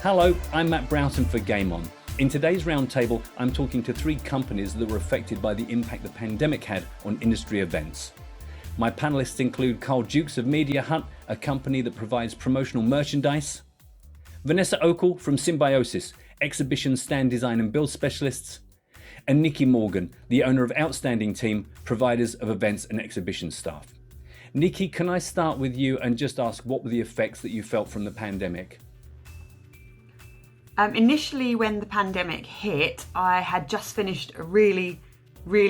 Hello, I'm Matt Broughton for Game On. In today's roundtable, I'm talking to 3 companies that were affected by the impact the pandemic had on industry events. My panelists include Carl Dukes of Media Hut, a company that provides promotional merchandise, Vanessa Okel from Symbiosis, exhibition stand design and build specialists, and Nikki Morgan, the owner of Outstanding Team, providers of events and exhibition staff. Nikki, can I start with you and just ask what were the effects that you felt from the pandemic? Initially, when the pandemic hit, I had just finished a really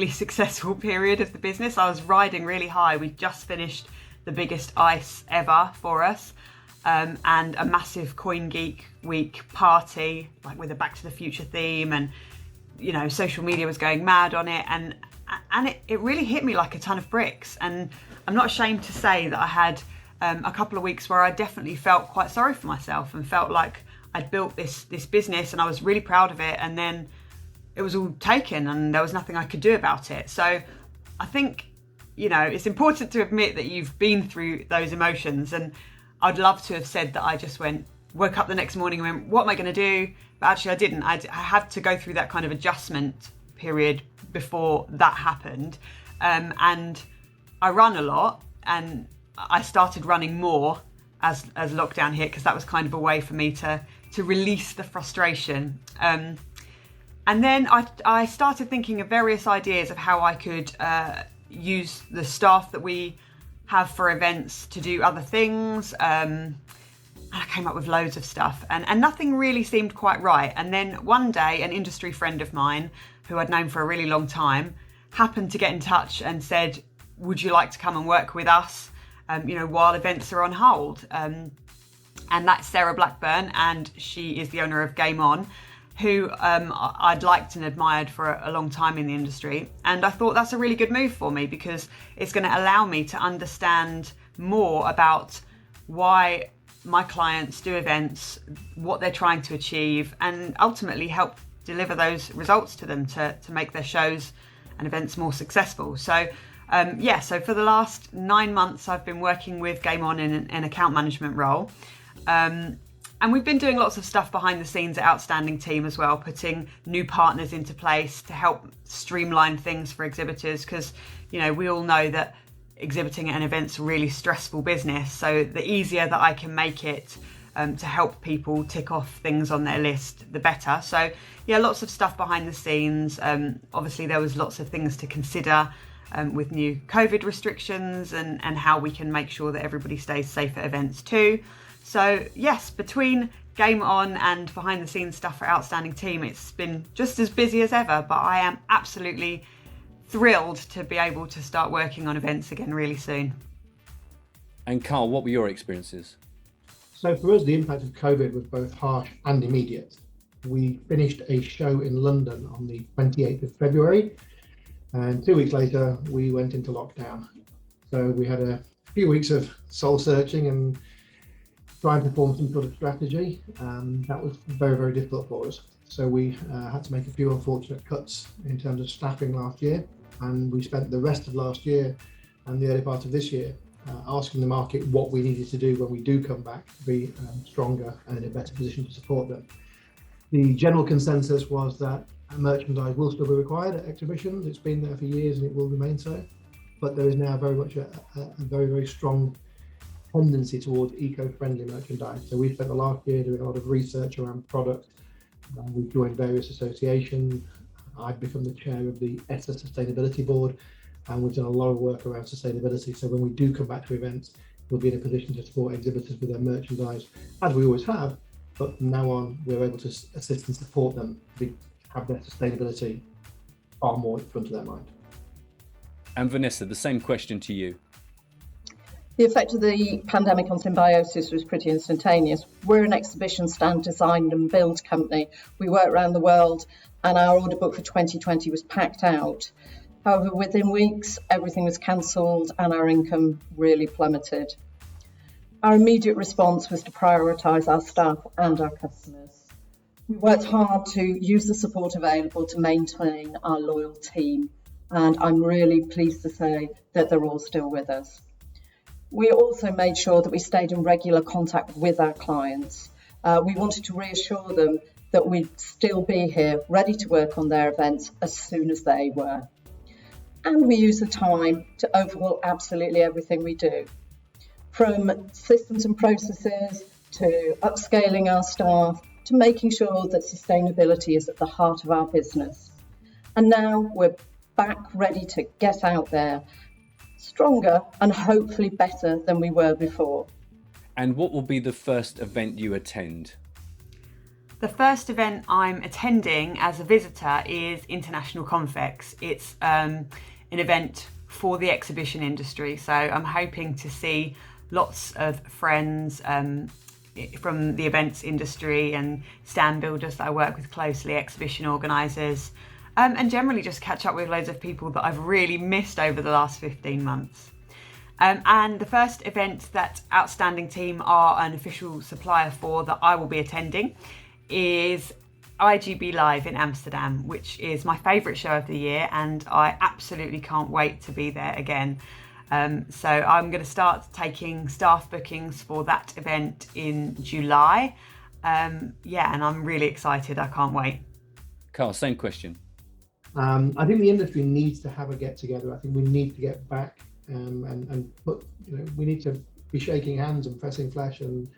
successful period of the business. I was riding really high. We just finished the biggest ICE ever for us, and a massive CoinGeek Week party, like with a Back to the Future theme, and social media was going mad on it, and it really hit me like a ton of bricks. And I'm not ashamed to say that I had a couple of weeks where I definitely felt quite sorry for myself and felt like I'd built this business and I was really proud of it, and then it was all taken and there was nothing I could do about it. So I think, it's important to admit that you've been through those emotions, and I'd love to have said that I just woke up the next morning and went, what am I going to do? But actually I didn't. I had to go through that kind of adjustment period before that happened. And I run a lot, and I started running more as lockdown hit, because that was kind of a way for me to release the frustration. And then I started thinking of various ideas of how I could use the staff that we have for events to do other things. I came up with loads of stuff, and nothing really seemed quite right. And then one day, an industry friend of mine, who I'd known for a really long time, happened to get in touch and said, would you like to come and work with us, while events are on hold? And that's Sarah Blackburn, and she is the owner of Game On, who I'd liked and admired for a long time in the industry. And I thought that's a really good move for me, because it's going to allow me to understand more about why my clients do events, what they're trying to achieve, and ultimately help deliver those results to them to make their shows and events more successful. So so for the last 9 months, I've been working with Game On in an account management role. And we've been doing lots of stuff behind the scenes at Outstanding Team as well, putting new partners into place to help streamline things for exhibitors, because, we all know that exhibiting at an event's a really stressful business. So the easier that I can make it to help people tick off things on their list, the better. So lots of stuff behind the scenes. Obviously there was lots of things to consider with new COVID restrictions and how we can make sure that everybody stays safe at events too. So yes, between Game On and behind the scenes stuff for Outstanding Team, it's been just as busy as ever, but I am absolutely thrilled to be able to start working on events again really soon. And Carl, what were your experiences? So for us, the impact of COVID was both harsh and immediate. We finished a show in London on the 28th of February, and 2 weeks later, we went into lockdown. So we had a few weeks of soul searching and trying to form some sort of strategy. That was very, very difficult for us. So we had to make a few unfortunate cuts in terms of staffing last year. And we spent the rest of last year and the early part of this year asking the market what we needed to do when we do come back to be stronger and in a better position to support them. The general consensus was that merchandise will still be required at exhibitions. It's been there for years and it will remain so. But there is now very much a very, very strong tendency towards eco-friendly merchandise. So we spent the last year doing a lot of research around product. We've joined various associations. I've become the chair of the ESSA Sustainability Board, and we've done a lot of work around sustainability. So when we do come back to events, we'll be in a position to support exhibitors with their merchandise, as we always have. But from now on, we're able to assist and support them to have their sustainability far more in front of their mind. And Vanessa, the same question to you. The effect of the pandemic on Symbiosis was pretty instantaneous. We're an exhibition stand design and build company. We work around the world, and our order book for 2020 was packed out. However, within weeks, everything was cancelled and our income really plummeted. Our immediate response was to prioritise our staff and our customers. We worked hard to use the support available to maintain our loyal team, and I'm really pleased to say that they're all still with us. We also made sure that we stayed in regular contact with our clients. We wanted to reassure them that we'd still be here, ready to work on their events as soon as they were. And we use the time to overhaul absolutely everything we do, from systems and processes to upscaling our staff to making sure that sustainability is at the heart of our business. And now we're back ready to get out there, stronger and hopefully better than we were before. And what will be the first event you attend? The first event I'm attending as a visitor is International Confex. It's an event for the exhibition industry, so I'm hoping to see lots of friends from the events industry and stand builders that I work with closely, exhibition organisers, and generally just catch up with loads of people that I've really missed over the last 15 months. And the first event that Outstanding Team are an official supplier for that I will be attending is IGB Live in Amsterdam, which is my favourite show of the year, and I absolutely can't wait to be there again. So I'm going to start taking staff bookings for that event in July. And I'm really excited. I can't wait. Carl, same question. I think the industry needs to have a get together. I think we need to get back and put, we need to be shaking hands and pressing flesh and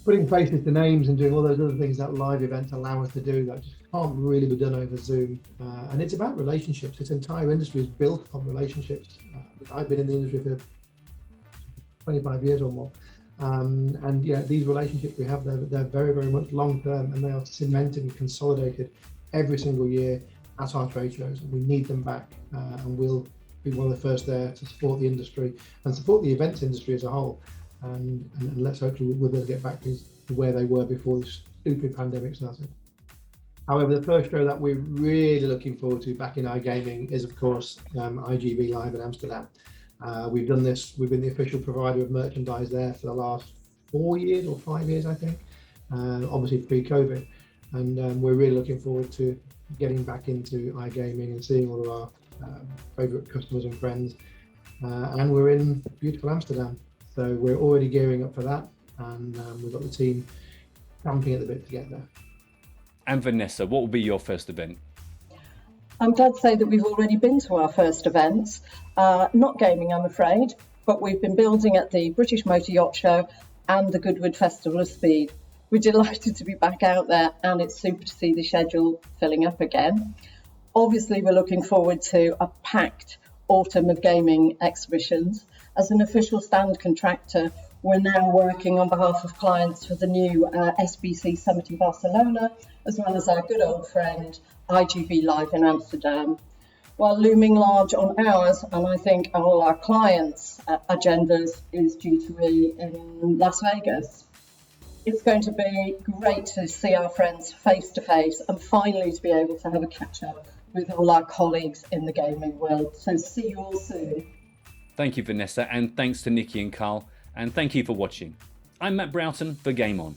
putting faces to names and doing all those other things that live events allow us to do that just can't really be done over Zoom. And it's about relationships. This entire industry is built on relationships. I've been in the industry for 25 years or more. And these relationships we have, they're very, very much long term, and they are cemented and consolidated every single year at our trade shows. And we need them back, and we'll be one of the first there to support the industry and support the events industry as a whole. And let's hope we'll be able to get back to where they were before this stupid pandemic started. However, the first show that we're really looking forward to back in iGaming is, of course, IGB Live in Amsterdam. We've done this, we've been the official provider of merchandise there for the last 4 years or 5 years, I think, obviously pre-COVID. And we're really looking forward to getting back into iGaming and seeing all of our favourite customers and friends. And we're in beautiful Amsterdam. So we're already gearing up for that, and we've got the team champing at the bit to get there. And Vanessa, what will be your first event? I'm glad to say that we've already been to our first events. Not gaming, I'm afraid, but we've been building at the British Motor Yacht Show and the Goodwood Festival of Speed. We're delighted to be back out there, and it's super to see the schedule filling up again. Obviously, we're looking forward to a packed autumn of gaming exhibitions. As an official stand contractor, we're now working on behalf of clients for the new SBC Summit in Barcelona, as well as our good old friend IGB Live in Amsterdam. While looming large on ours, and I think all our clients' agendas, is due to be in Las Vegas. It's going to be great to see our friends face to face and finally to be able to have a catch up with all our colleagues in the gaming world. So see you all soon. Thank you, Vanessa, and thanks to Nikki and Carl, and thank you for watching. I'm Matt Broughton for Game On.